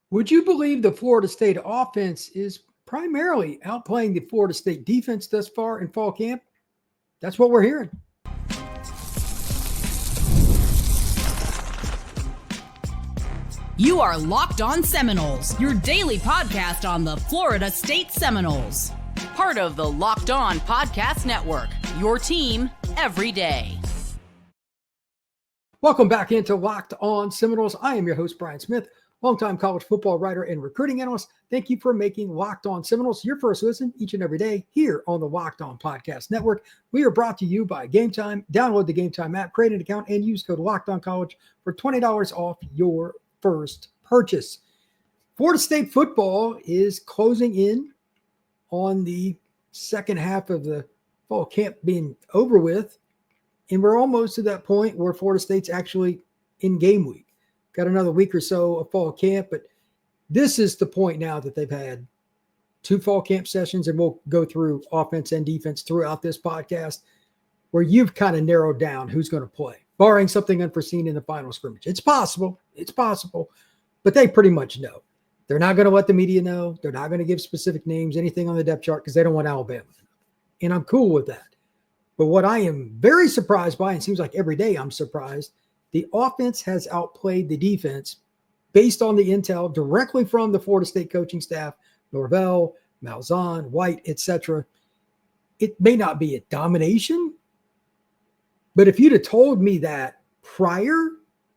Would you believe the Florida State offense is primarily outplaying the Florida State defense thus far in fall camp? That's what we're hearing. You are Locked On Seminoles, your daily podcast on the Florida State Seminoles. Part of the Locked On Podcast Network, your team every day. Welcome back into Locked On Seminoles. I am your host, Brian Smith, longtime college football writer and recruiting analyst. Thank you for making Locked On Seminoles your first listen each and every day here on the Locked On Podcast Network. We are brought to you by Gametime. Download the Gametime app, create an account, and use code LOCKEDONCollege for $20 off your first purchase. Florida State football is closing in on the second half of the fall camp being over with, and we're almost to that point where Florida State's actually in game week. Got another week or so of fall camp, but this is the point now that they've had 2 fall camp sessions, and we'll go through offense and defense throughout this podcast, where you've kind of narrowed down who's going to play, barring something unforeseen in the final scrimmage. It's possible, but they pretty much know. They're not going to let the media know. They're not going to give specific names, anything on the depth chart, because they don't want Alabama. And I'm cool with that. But what I am very surprised by, and it seems like every day I'm surprised, the offense has outplayed the defense based on the intel directly from the Florida State coaching staff, Norvell, Malzahn, White, etc. It may not be a domination, but if you'd have told me that prior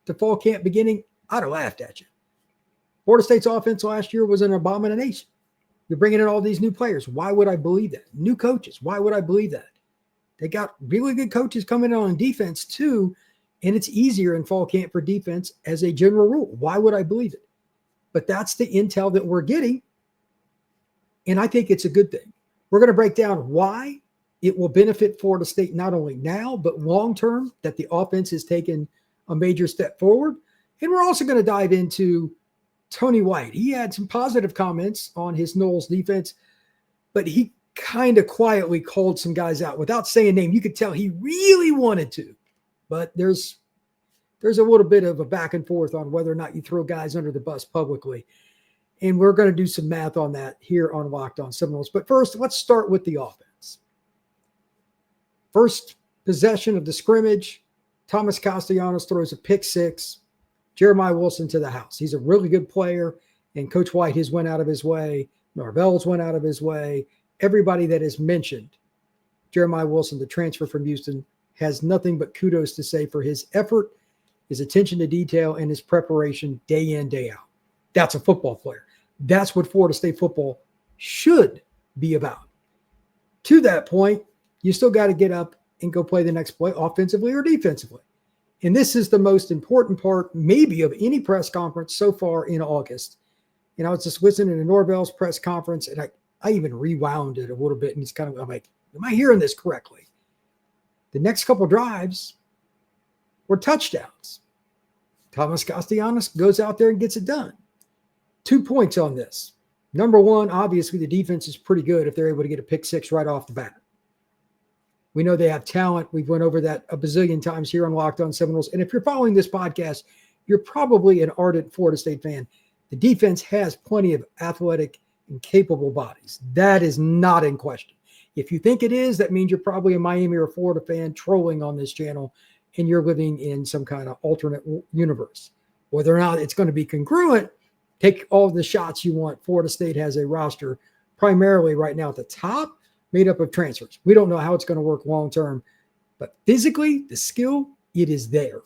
to fall camp beginning, I'd have laughed at you. Florida State's offense last year was an abomination. You're bringing in all these new players. Why would I believe that? New coaches. Why would I believe that? They got really good coaches coming in on defense too, and it's easier in fall camp for defense as a general rule. Why would I believe it? But that's the intel that we're getting, and I think it's a good thing. We're going to break down why it will benefit Florida State not only now, but long-term, that the offense has taken a major step forward. And we're also going to dive into Tony White. He had some positive comments on his Noles defense, but he kind of quietly called some guys out without saying name. You could tell he really wanted to, but there's a little bit of a back and forth on whether or not you throw guys under the bus publicly. And we're going to do some math on that here on Locked On Seminoles. But first, let's start with the offense. First possession of the scrimmage, Thomas Castellanos throws a pick six. Jeremiah Wilson to the house. He's a really good player, and Coach White has went out of his way. Norvell's went out of his way. Everybody that is mentioned, Jeremiah Wilson, the transfer from Houston, has nothing but kudos to say for his effort, his attention to detail, and his preparation day in, day out. That's a football player. That's what Florida State football should be about. To that point, you still got to get up and go play the next play offensively or defensively. And this is the most important part maybe of any press conference so far in August. And I was just listening to Norvell's press conference, and I even rewound it a little bit, and I'm like, am I hearing this correctly? The next couple drives were touchdowns. Thomas Castellanos goes out there and gets it done. 2 points on this. Number one, obviously the defense is pretty good if they're able to get a pick six right off the bat. We know they have talent. We've went over that a bazillion times here on Locked On Seminoles. And if you're following this podcast, you're probably an ardent Florida State fan. The defense has plenty of athletic and capable bodies. That is not in question. If you think it is, that means you're probably a Miami or Florida fan trolling on this channel, and you're living in some kind of alternate universe. Whether or not it's going to be congruent, take all the shots you want. Florida State has a roster primarily right now at the top made up of transfers. We don't know how it's going to work long-term, but physically, the skill, it is there.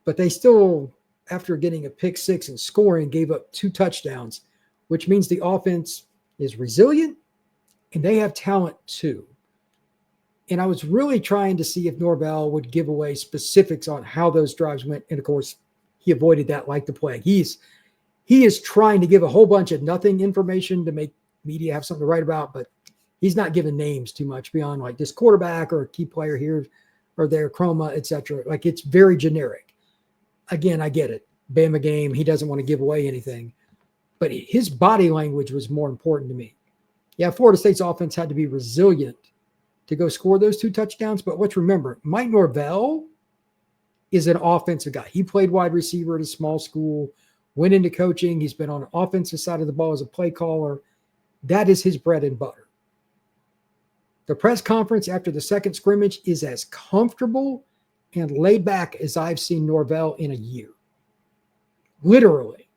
But they still, after getting a pick six and scoring, gave up 2 touchdowns, which means the offense is resilient and they have talent too. And I was really trying to see if Norvell would give away specifics on how those drives went. And of course, he avoided that like the plague. He is trying to give a whole bunch of nothing information to make media have something to write about, but he's not giving names too much beyond like this quarterback or a key player here or there, chroma, etc. Like it's very generic. Again, I get it. Bama game. He doesn't want to give away anything, but his body language was more important to me. Yeah, Florida State's offense had to be resilient to go score those 2 touchdowns. But let's remember, Mike Norvell is an offensive guy. He played wide receiver at a small school, went into coaching. He's been on the offensive side of the ball as a play caller. That is his bread and butter. The press conference after the second scrimmage is as comfortable and laid back as I've seen Norvell in a year. Literally.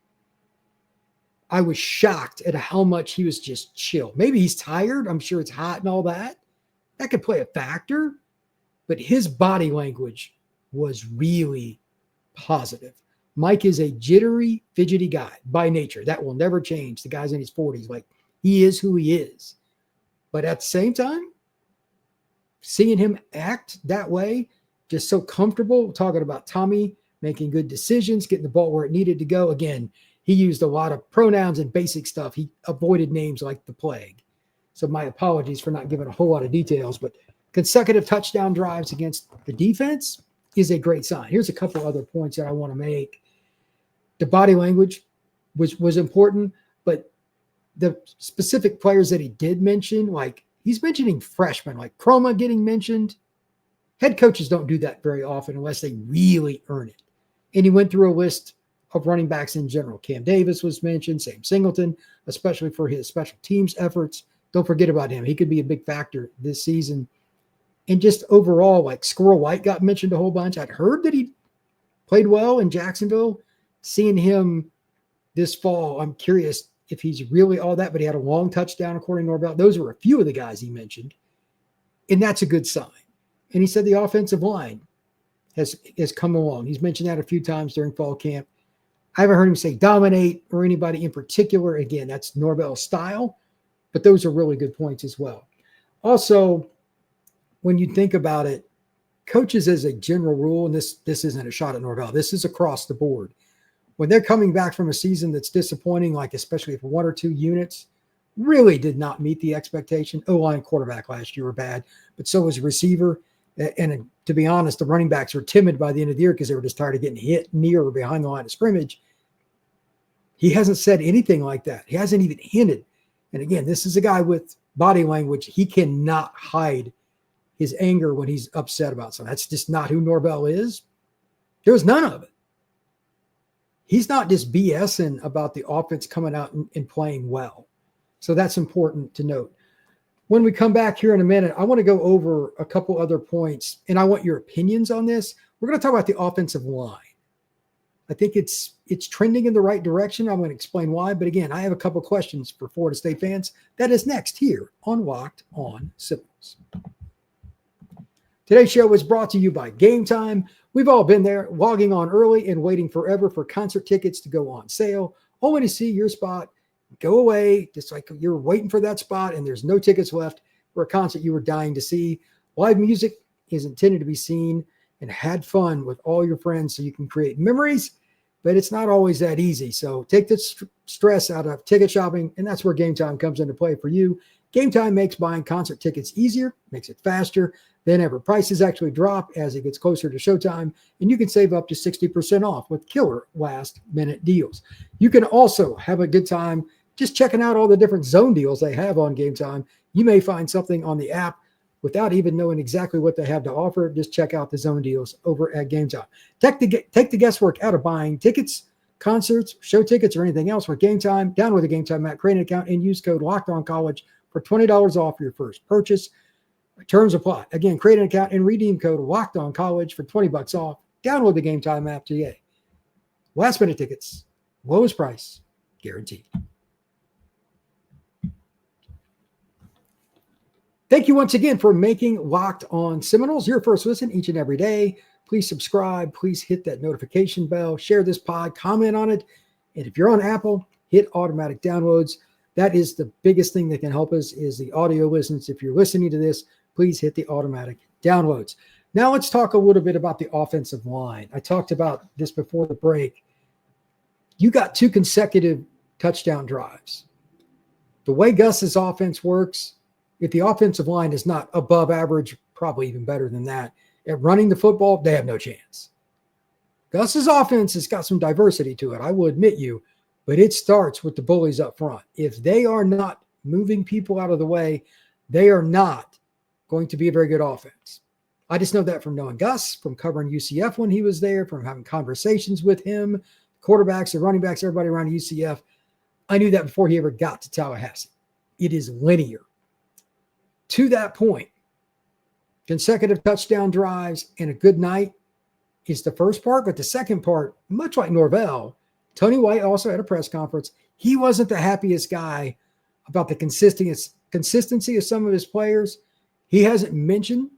I was shocked at how much he was just chill. Maybe he's tired. I'm sure it's hot and all that. That could play a factor. But his body language was really positive. Mike is a jittery, fidgety guy by nature. That will never change. The guy's in his 40s. Like, he is who he is. But at the same time, seeing him act that way, just so comfortable, talking about Tommy making good decisions, getting the ball where it needed to go. Again, he used a lot of pronouns and basic stuff. He avoided names like the plague. So my apologies for not giving a whole lot of details, but consecutive touchdown drives against the defense is a great sign. Here's a couple other points that I want to make. The body language was important, but the specific players that he did mention, like he's mentioning freshmen, like Chroma getting mentioned. Head coaches don't do that very often unless they really earn it. And he went through a list of running backs in general. Cam Davis was mentioned, Sam Singleton, especially for his special teams efforts. Don't forget about him. He could be a big factor this season. And just overall, like Squirrel White got mentioned a whole bunch. I'd heard that he played well in Jacksonville. Seeing him this fall, I'm curious if he's really all that, but he had a long touchdown according to Norvell. Those were a few of the guys he mentioned. And that's a good sign. And he said the offensive line has come along. He's mentioned that a few times during fall camp. I haven't heard him say dominate or anybody in particular. Again, that's Norvell's style, but those are really good points as well. Also, when you think about it, coaches as a general rule, and this isn't a shot at Norvell, this is across the board. When they're coming back from a season that's disappointing, like especially for one or two units, really did not meet the expectation. O-line quarterback last year were bad, but so was receiver. And to be honest, the running backs were timid by the end of the year because they were just tired of getting hit near or behind the line of scrimmage. He hasn't said anything like that. He hasn't even hinted. And again, this is a guy with body language. He cannot hide his anger when he's upset about something. That's just not who Norvell is. There was none of it. He's not just BSing about the offense coming out and playing well. So that's important to note. When we come back here in a minute, I want to go over a couple other points, and I want your opinions on this. We're going to talk about the offensive line. I think it's trending in the right direction. I'm going to explain why. But again, I have a couple questions for Florida State fans. That is next here on Locked On Seminoles. Today's show is brought to you by Gametime. We've all been there, logging on early and waiting forever for concert tickets to go on sale, only to see your spot go away, just like you're waiting for that spot and there's no tickets left for a concert you were dying to see. Live music is intended to be seen and had fun with all your friends so you can create memories, but it's not always that easy. So take the stress out of ticket shopping, and that's where Gametime comes into play for you. Gametime makes buying concert tickets easier, makes it faster than ever. Prices actually drop as it gets closer to showtime, and you can save up to 60% off with killer last-minute deals. You can also have a good time just checking out all the different zone deals they have on Gametime. You may find something on the app without even knowing exactly what they have to offer. Just check out the zone deals over at Gametime. Take the guesswork out of buying tickets, concerts, show tickets, or anything else with Gametime. Download the Gametime app, create an account, and use code LOCKEDONCollege for $20 off your first purchase. Terms apply. Again, create an account and redeem code LOCKEDONCollege for $20 off. Download the Gametime app today. Last minute tickets, lowest price, guaranteed. Thank you once again for making Locked On Seminoles your first listen each and every day. Please subscribe. Please hit that notification bell. Share this pod. Comment on it. And if you're on Apple, hit automatic downloads. That is the biggest thing that can help us is the audio listens. If you're listening to this, please hit the automatic downloads. Now let's talk a little bit about the offensive line. I talked about this before the break. You got 2 consecutive touchdown drives. The way Gus's offense works, if the offensive line is not above average, probably even better than that, at running the football, they have no chance. Gus's offense has got some diversity to it, I will admit you, but it starts with the bullies up front. If they are not moving people out of the way, they are not going to be a very good offense. I just know that from knowing Gus, from covering UCF when he was there, from having conversations with him, quarterbacks, the running backs, everybody around UCF. I knew that before he ever got to Tallahassee. It is linear. To that point, consecutive touchdown drives and a good night is the first part, but the second part, much like Norvell, Tony White also had a press conference. He wasn't the happiest guy about the consistency of some of his players. He hasn't mentioned,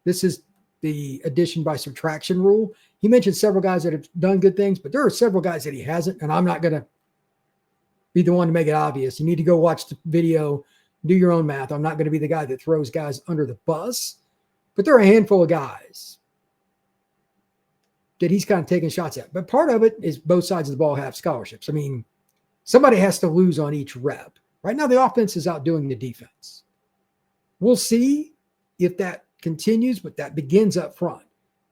this is the addition by subtraction rule. He mentioned several guys that have done good things, but there are several guys that he hasn't, and I'm not going to be the one to make it obvious. You need to go watch the video, do your own math. I'm not going to be the guy that throws guys under the bus, but there are a handful of guys that he's kind of taking shots at. But part of it is both sides of the ball have scholarships. I mean, somebody has to lose on each rep. Right now, the offense is outdoing the defense. We'll see if that continues, but that begins up front.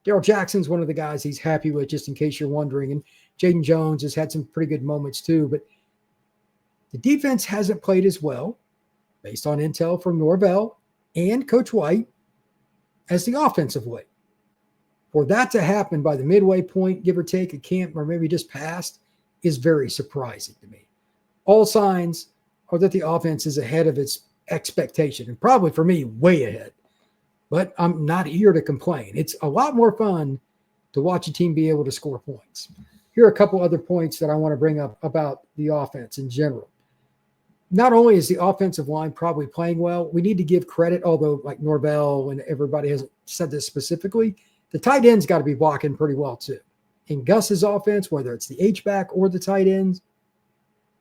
Darrell Jackson's one of the guys he's happy with, just in case you're wondering. And Jaden Jones has had some pretty good moments too. But the defense hasn't played as well, based on intel from Norvell and Coach White, as the offensive way. For that to happen by the midway point, give or take a camp, or maybe just past, is very surprising to me. All signs are that the offense is ahead of its expectation, and probably for me, way ahead. But I'm not here to complain. It's a lot more fun to watch a team be able to score points. Here are a couple other points that I want to bring up about the offense in general. Not only is the offensive line probably playing well, we need to give credit, although like Norvell and everybody hasn't said this specifically, the tight ends got to be blocking pretty well too. In Gus's offense, whether it's the H-back or the tight ends,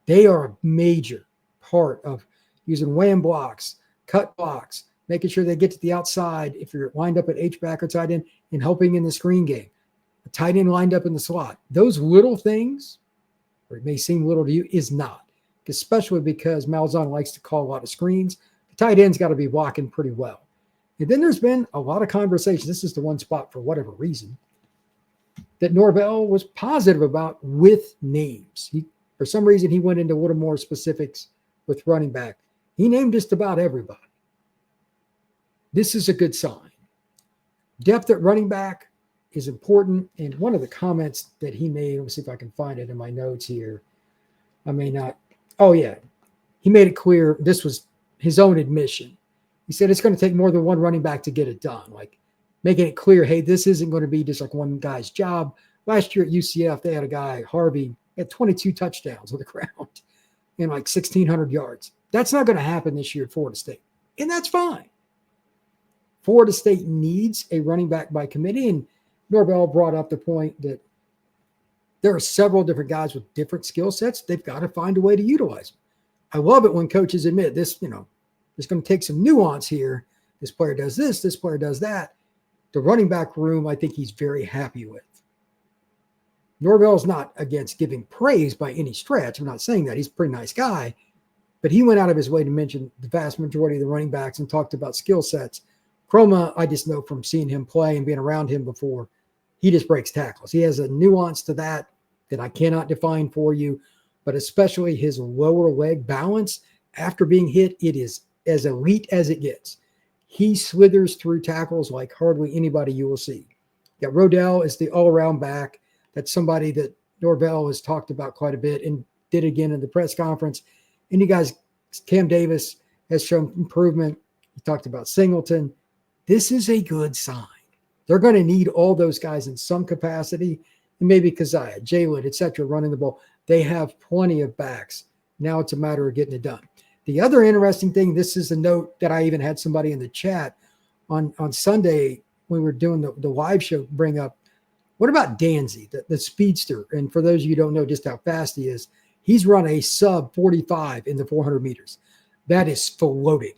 they are a major part of using wham blocks, cut blocks, making sure they get to the outside if you're lined up at H-back or tight end, and helping in the screen game. A tight end lined up in the slot. Those little things, or it may seem little to you, is not. Especially because Malzahn likes to call a lot of screens. The tight end's got to be blocking pretty well. And then there's been a lot of conversation. This is the one spot, for whatever reason, that Norvell was positive about with names. For some reason, he went into a little more specifics with running back. He named just about everybody. This is a good sign. Depth at running back is important. And one of the comments that he made, let me see if I can find it in my notes here. I may not. Oh, yeah. He made it clear this was his own admission. He said it's going to take more than one running back to get it done. Like making it clear, hey, this isn't going to be just like one guy's job. Last year at UCF, they had a guy, Harvey, had 22 touchdowns on the ground and like 1,600 yards. That's not going to happen this year at Florida State. And that's fine. Florida State needs a running back by committee. And Norvell brought up the point that there are several different guys with different skill sets. They've got to find a way to utilize them. I love it when coaches admit this, there's going to take some nuance here. This player does this player does that. The running back room, I think he's very happy with. Norvell's not against giving praise by any stretch. I'm not saying that. He's a pretty nice guy. But he went out of his way to mention the vast majority of the running backs and talked about skill sets. Chroma, I just know from seeing him play and being around him before, he just breaks tackles. He has a nuance to that I cannot define for you, but especially his lower leg balance after being hit, it is as elite as it gets. He slithers through tackles like hardly anybody you will see. Yeah, Rodell is the all-around back. That's somebody that Norvell has talked about quite a bit and did again in the press conference. And you guys, Cam Davis has shown improvement. He talked about Singleton. This is a good sign. They're going to need all those guys in some capacity, and maybe Keziah, Jalen, etc., running the ball. They have plenty of backs. Now it's a matter of getting it done. The other interesting thing, this is a note that I even had somebody in the chat on Sunday when we were doing the live show bring up. What about Danzy, the speedster? And for those of you who don't know just how fast he is, he's run a sub 45 in the 400 meters. That is floating.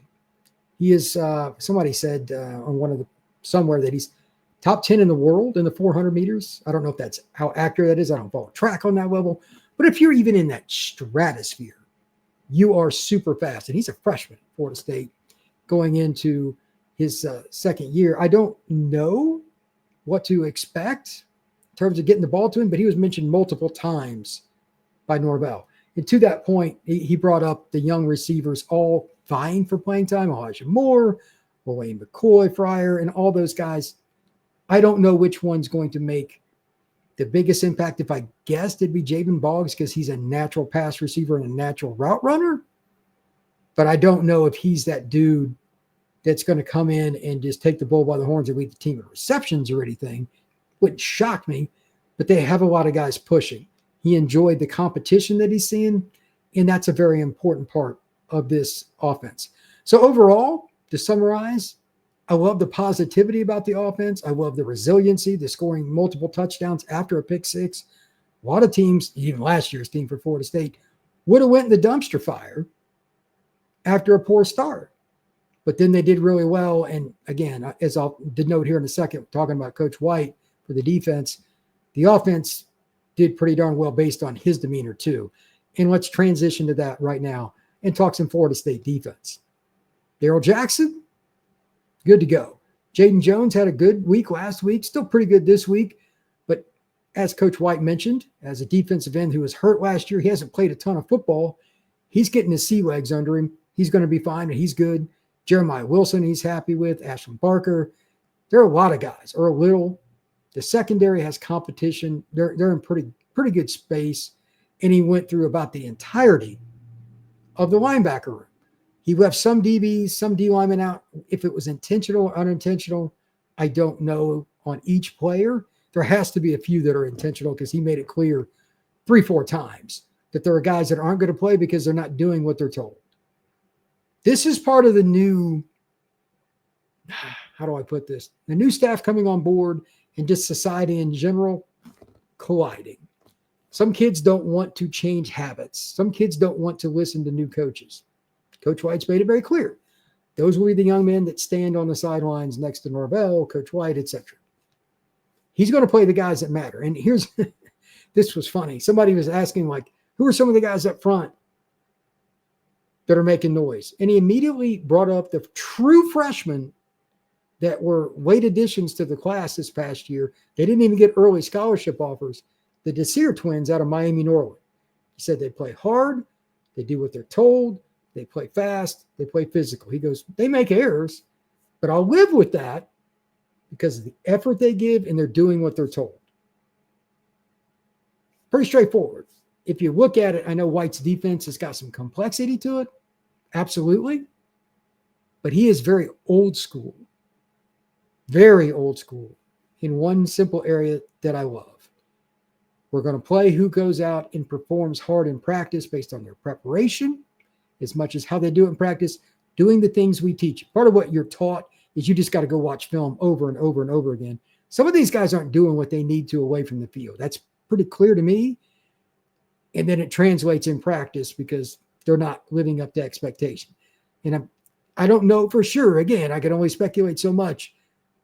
He is, somebody said on somewhere that he's top 10 in the world in the 400 meters. I don't know if that's how accurate that is. I don't follow track on that level. But if you're even in that stratosphere, you are super fast. And he's a freshman at Florida State going into his second year. I don't know what to expect in terms of getting the ball to him, but he was mentioned multiple times by Norvell. And to that point, he brought up the young receivers all vying for playing time. Elijah Moore, Wayne McCoy, Fryer, and all those guys. I don't know which one's going to make The biggest impact, if I guessed, it'd be Jabin Boggs because he's a natural pass receiver and a natural route runner. But I don't know if he's that dude that's going to come in and just take the bull by the horns and lead the team in receptions or anything. Wouldn't shock me, but they have a lot of guys pushing. He enjoyed the competition that he's seeing, and that's a very important part of this offense. So overall, to summarize, I love the positivity about the offense. I love the resiliency, the scoring multiple touchdowns after a pick six. A lot of teams, even last year's team for Florida State, would have went in the dumpster fire after a poor start. But then they did really well. And again, as I'll denote here in a second, talking about Coach White for the defense, the offense did pretty darn well based on his demeanor too. And let's transition to that right now and talk some Florida State defense. Darrell Jackson, good to go. Jaden Jones had a good week last week, still pretty good this week. But as Coach White mentioned, as a defensive end who was hurt last year, he hasn't played a ton of football. He's getting his sea legs under him. He's going to be fine, and he's good. Jeremiah Wilson, he's happy with. Ashland Barker. There are a lot of guys. Earl Little. The secondary has competition. They're in pretty good space. And he went through about the entirety of the linebacker room. He left some DBs, some D linemen out. If it was intentional or unintentional, I don't know on each player. There has to be a few that are intentional because he made it clear 3-4 times that there are guys that aren't going to play because they're not doing what they're told. This is part of the new, how do I put this? The new staff coming on board and just society in general colliding. Some kids don't want to change habits. Some kids don't want to listen to new coaches. Coach White's made it very clear. Those will be the young men that stand on the sidelines next to Norvell, Coach White, etc. He's going to play the guys that matter. And here's, this was funny. Somebody was asking, like, who are some of the guys up front that are making noise? And he immediately brought up the true freshmen that were late additions to the class this past year. They didn't even get early scholarship offers. The Desir twins out of Miami Norwood. He said they play hard. They do what they're told. They play fast. They play physical. He goes, they make errors, but I'll live with that because of the effort they give and they're doing what they're told. Pretty straightforward. If you look at it, I know White's defense has got some complexity to it. Absolutely. But he is very old school in one simple area that I love. We're going to play who goes out and performs hard in practice based on their preparation, as much as how they do it in practice, doing the things we teach. Part of what you're taught is you just got to go watch film over and over and over again. Some of these guys aren't doing what they need to away from the field. That's pretty clear to me. And then it translates in practice because they're not living up to expectation. And I don't know for sure. Again, I can only speculate so much,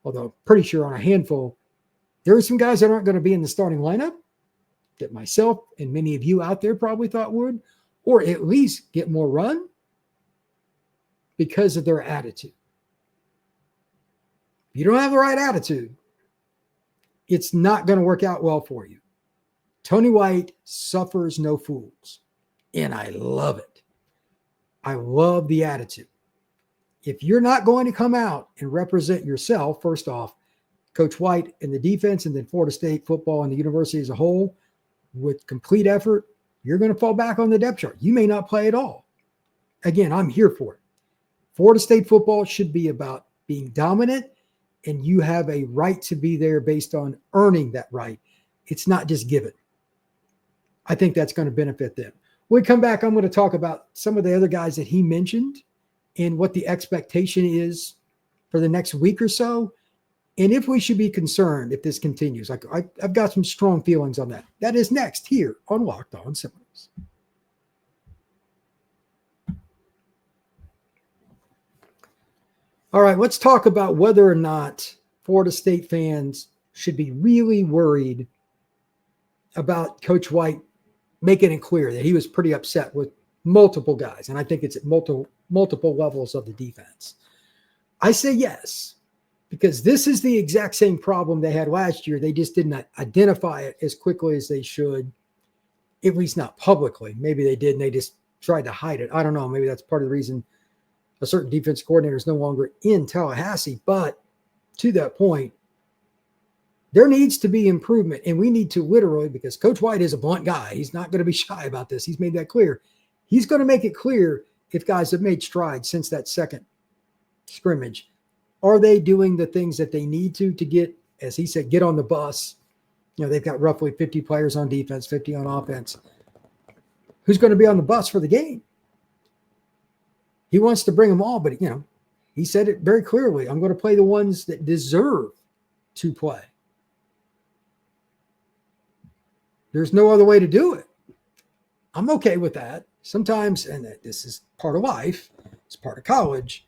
although I'm pretty sure on a handful, there are some guys that aren't going to be in the starting lineup that myself and many of you out there probably thought would, or at least get more run because of their attitude. If you don't have the right attitude, it's not going to work out well for you. Tony White suffers no fools, and I love it. I love the attitude. If you're not going to come out and represent yourself, first off, Coach White and the defense, and then Florida State football and the university as a whole, with complete effort, you're going to fall back on the depth chart. You may not play at all. Again, I'm here for it. Florida State football should be about being dominant, and you have a right to be there based on earning that right. It's not just given. I think that's going to benefit them. When we come back, I'm going to talk about some of the other guys that he mentioned and what the expectation is for the next week or so, and if we should be concerned if this continues. I've got some strong feelings on that. That is next here on Locked On Seminoles. All right, let's talk about whether or not Florida State fans should be really worried about Coach White making it clear that he was pretty upset with multiple guys, and I think it's at multiple levels of the defense. I say yes, because this is the exact same problem they had last year. They just didn't identify it as quickly as they should, at least not publicly. Maybe they did, and they just tried to hide it. I don't know. Maybe that's part of the reason a certain defense coordinator is no longer in Tallahassee. But to that point, there needs to be improvement, and we need to literally, because Coach White is a blunt guy. He's not going to be shy about this. He's made that clear. He's going to make it clear if guys have made strides since that second scrimmage. Are they doing the things that they need to get, as he said, get on the bus? They've got roughly 50 players on defense, 50 on offense. Who's going to be on the bus for the game? He wants to bring them all, but, he said it very clearly. I'm going to play the ones that deserve to play. There's no other way to do it. I'm okay with that. Sometimes, and this is part of life, it's part of college,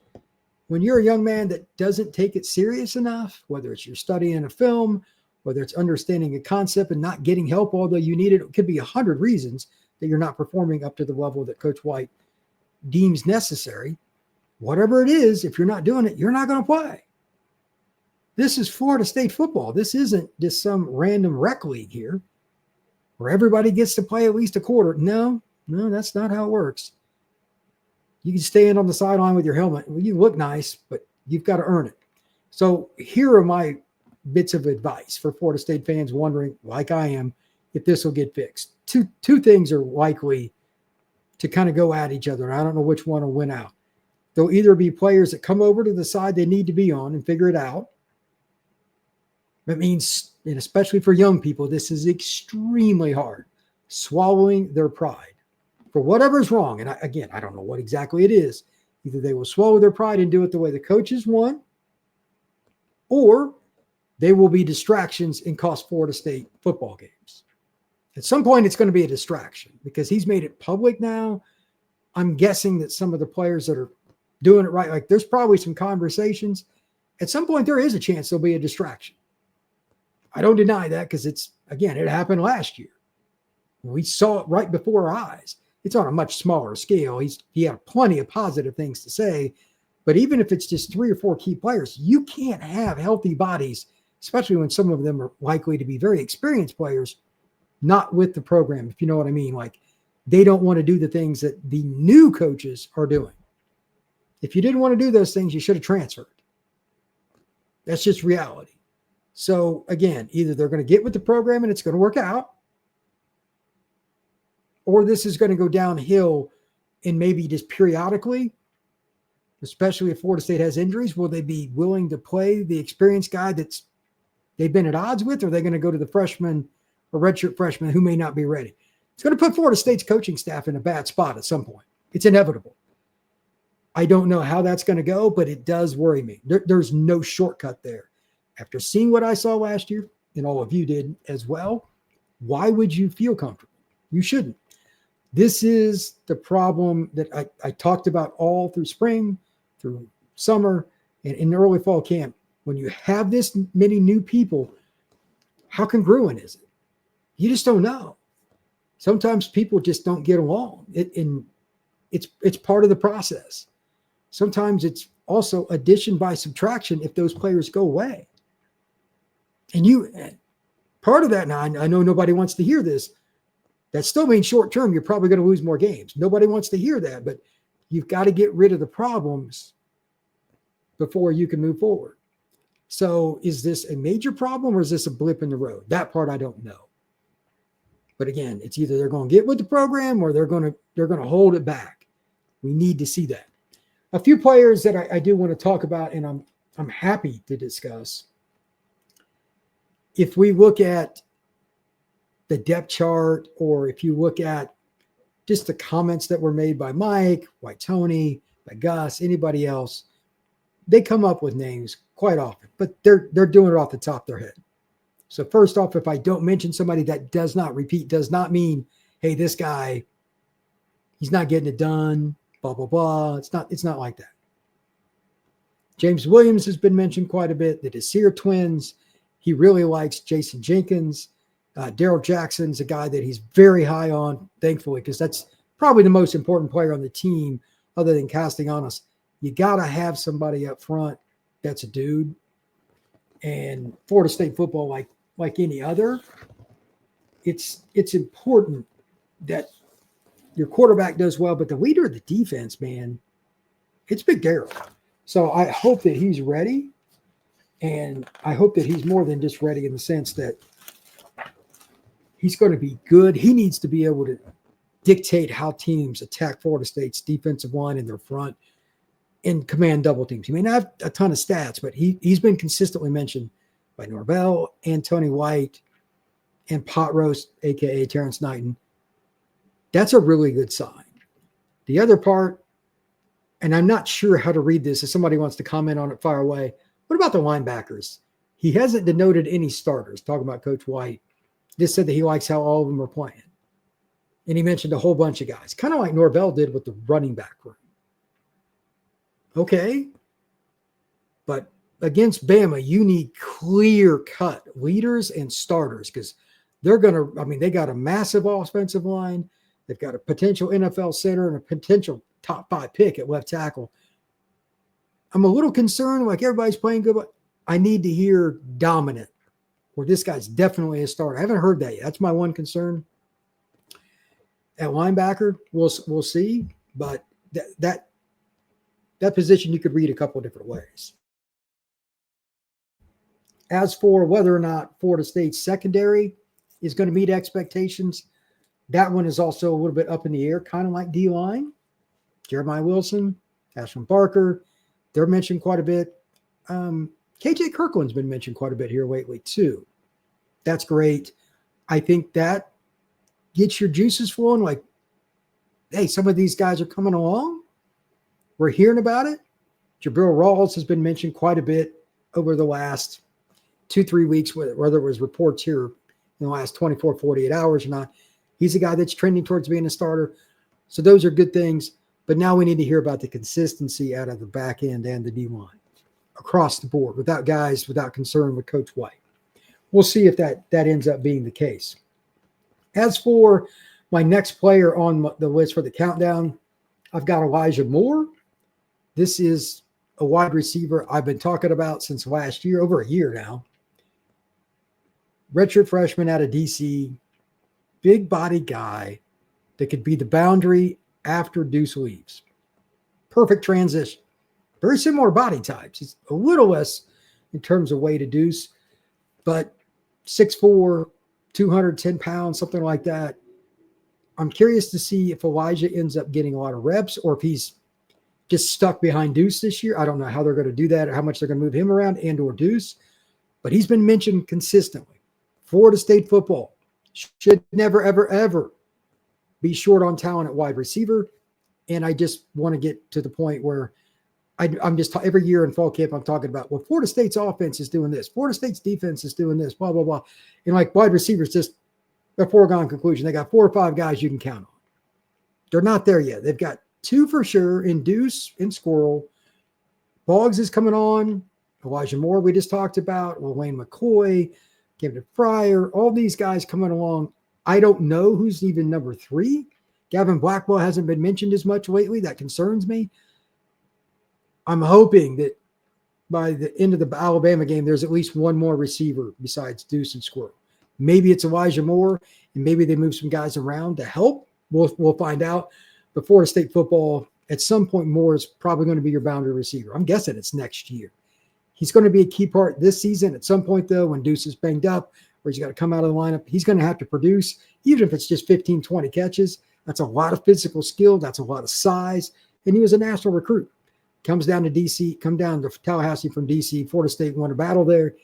when you're a young man that doesn't take it serious enough, whether it's you're studying a film, whether it's understanding a concept and not getting help, although you need it, it could be 100 reasons that you're not performing up to the level that Coach White deems necessary. Whatever it is, if you're not doing it, you're not going to play. This is Florida State football. This isn't just some random rec league here where everybody gets to play at least a quarter. No, that's not how it works. You can stand on the sideline with your helmet. Well, you look nice, but you've got to earn it. So here are my bits of advice for Florida State fans wondering, like I am, if this will get fixed. Two things are likely to kind of go at each other. I don't know which one will win out. There'll either be players that come over to the side they need to be on and figure it out. That means, and especially for young people, this is extremely hard, swallowing their pride for whatever's wrong. And I don't know what exactly it is. Either they will swallow their pride and do it the way the coaches want, or they will be distractions and cost Florida State football games. At some point, it's going to be a distraction because he's made it public now. I'm guessing that some of the players that are doing it right, like there's probably some conversations. At some point, there is a chance there'll be a distraction. I don't deny that because it happened last year. We saw it right before our eyes. It's on a much smaller scale. He had plenty of positive things to say, but even if it's just 3 or 4 key players, you can't have healthy bodies, especially when some of them are likely to be very experienced players, not with the program, if you know what I mean. Like they don't want to do the things that the new coaches are doing. If you didn't want to do those things, you should have transferred. That's just reality. So again, either they're going to get with the program and it's going to work out, or this is going to go downhill and maybe just periodically, especially if Florida State has injuries, will they be willing to play the experienced guy they've been at odds with, or are they going to go to the freshman or redshirt freshman who may not be ready? It's going to put Florida State's coaching staff in a bad spot at some point. It's inevitable. I don't know how that's going to go, but it does worry me. There's no shortcut there. After seeing what I saw last year, and all of you did as well, why would you feel comfortable? You shouldn't. This is the problem that I talked about all through spring, through summer, and in the early fall camp. When you have this many new people, how congruent is it? You just don't know. Sometimes people just don't get along. It's part of the process. Sometimes it's also addition by subtraction if those players go away. And part of that, now I know nobody wants to hear this. That still means short term, you're probably going to lose more games. Nobody wants to hear that, but you've got to get rid of the problems before you can move forward. So is this a major problem or is this a blip in the road? That part I don't know. But again, it's either they're going to get with the program or they're going to hold it back. We need to see that. A few players that I do want to talk about, and I'm happy to discuss. If we look at the depth chart, or if you look at just the comments that were made by Mike, by Tony, by Gus, anybody else, they come up with names quite often, but they're doing it off the top of their head. So first off, if I don't mention somebody, that does not mean, hey, this guy, he's not getting it done, blah, blah, blah. It's not like that. James Williams has been mentioned quite a bit. The Desir twins. He really likes Jason Jenkins. Daryl Jackson's a guy that he's very high on, thankfully, because that's probably the most important player on the team other than Castellanos. You got to have somebody up front that's a dude. And Florida State football, like any other, it's important that your quarterback does well, but the leader of the defense, man, it's Big Daryl. So I hope that he's ready. And I hope that he's more than just ready in the sense that he's going to be good. He needs to be able to dictate how teams attack Florida State's defensive line in their front and command double teams. He may not have a ton of stats, but he's been consistently mentioned by Norvell and Tony White and Pot Roast, a.k.a. Terrence Knighton. That's a really good sign. The other part, and I'm not sure how to read this. If somebody wants to comment on it, fire away. What about the linebackers? He hasn't denoted any starters, talking about Coach White. Just said that he likes how all of them are playing. And he mentioned a whole bunch of guys, kind of like Norvell did with the running back room. Okay. But against Bama, you need clear-cut leaders and starters because they're going to, they got a massive offensive line. They've got a potential NFL center and a potential top 5 pick at left tackle. I'm a little concerned, like everybody's playing good, but I need to hear dominant, where this guy's definitely a starter. I haven't heard that yet. That's my one concern. At linebacker, we'll see, but that position you could read a couple of different ways. As for whether or not Florida State's secondary is going to meet expectations, that one is also a little bit up in the air, kind of like D-line. Jeremiah Wilson, Ashland Barker, they're mentioned quite a bit. KJ Kirkland's been mentioned quite a bit here lately too. That's great. I think that gets your juices flowing. Like, hey, some of these guys are coming along. We're hearing about it. Jabril Rawls has been mentioned quite a bit over the last 2-3 weeks, whether it was reports here in the last 24, 48 hours or not. He's a guy that's trending towards being a starter. So those are good things. But now we need to hear about the consistency out of the back end and the D-line across the board without concern with Coach White. We'll see if that ends up being the case. As for my next player on the list for the countdown, I've got Elijah Moore. This is a wide receiver I've been talking about since last year, over a year now. Redshirt freshman out of DC, big body guy that could be the boundary after Deuce leaves. Perfect transition. Very similar body types. He's a little less in terms of weight of Deuce, but 6'4", 210 pounds, something like that. I'm curious to see if Elijah ends up getting a lot of reps or if he's just stuck behind Deuce this year. I don't know how they're going to do that or how much they're going to move him around and or Deuce, but he's been mentioned consistently. Florida State football should never, ever, ever be short on talent at wide receiver. And I just want to get to the point where I'm just every year in fall camp, I'm talking about, well, Florida State's offense is doing this. Florida State's defense is doing this, blah, blah, blah. And like wide receivers, just a foregone conclusion. They got 4 or 5 guys you can count on. They're not there yet. They've got 2 for sure in Deuce and Squirrel. Boggs is coming on. Elijah Moore, we just talked about. Wayne McCoy, Kevin Fryer, all these guys coming along. I don't know who's even number 3. Gavin Blackwell hasn't been mentioned as much lately. That concerns me. I'm hoping that by the end of the Alabama game, there's at least one more receiver besides Deuce and Squirrel. Maybe it's Elijah Moore, and maybe they move some guys around to help. We'll find out. But Florida State football, at some point, Moore is probably going to be your boundary receiver. I'm guessing it's next year. He's going to be a key part this season. At some point, though, when Deuce is banged up or he's got to come out of the lineup, he's going to have to produce, even if it's just 15, 20 catches. That's a lot of physical skill. That's a lot of size. And he was a national recruit. Comes down to DC, come down to Tallahassee from DC. Florida State won a battle there.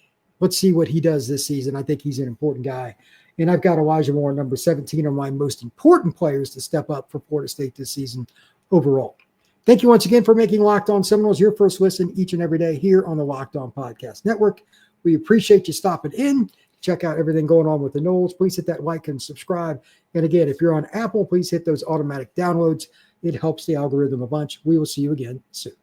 Let's see what he does this season. I think he's an important guy. And I've got Elijah Moore, number 17, on my most important players to step up for Florida State this season overall. Thank you once again for making Locked On Seminoles your first listen each and every day here on the Locked On Podcast Network. We appreciate you stopping in. Check out everything going on with the Noles. Please hit that like and subscribe. And again, if you're on Apple, please hit those automatic downloads. It helps the algorithm a bunch. We will see you again soon.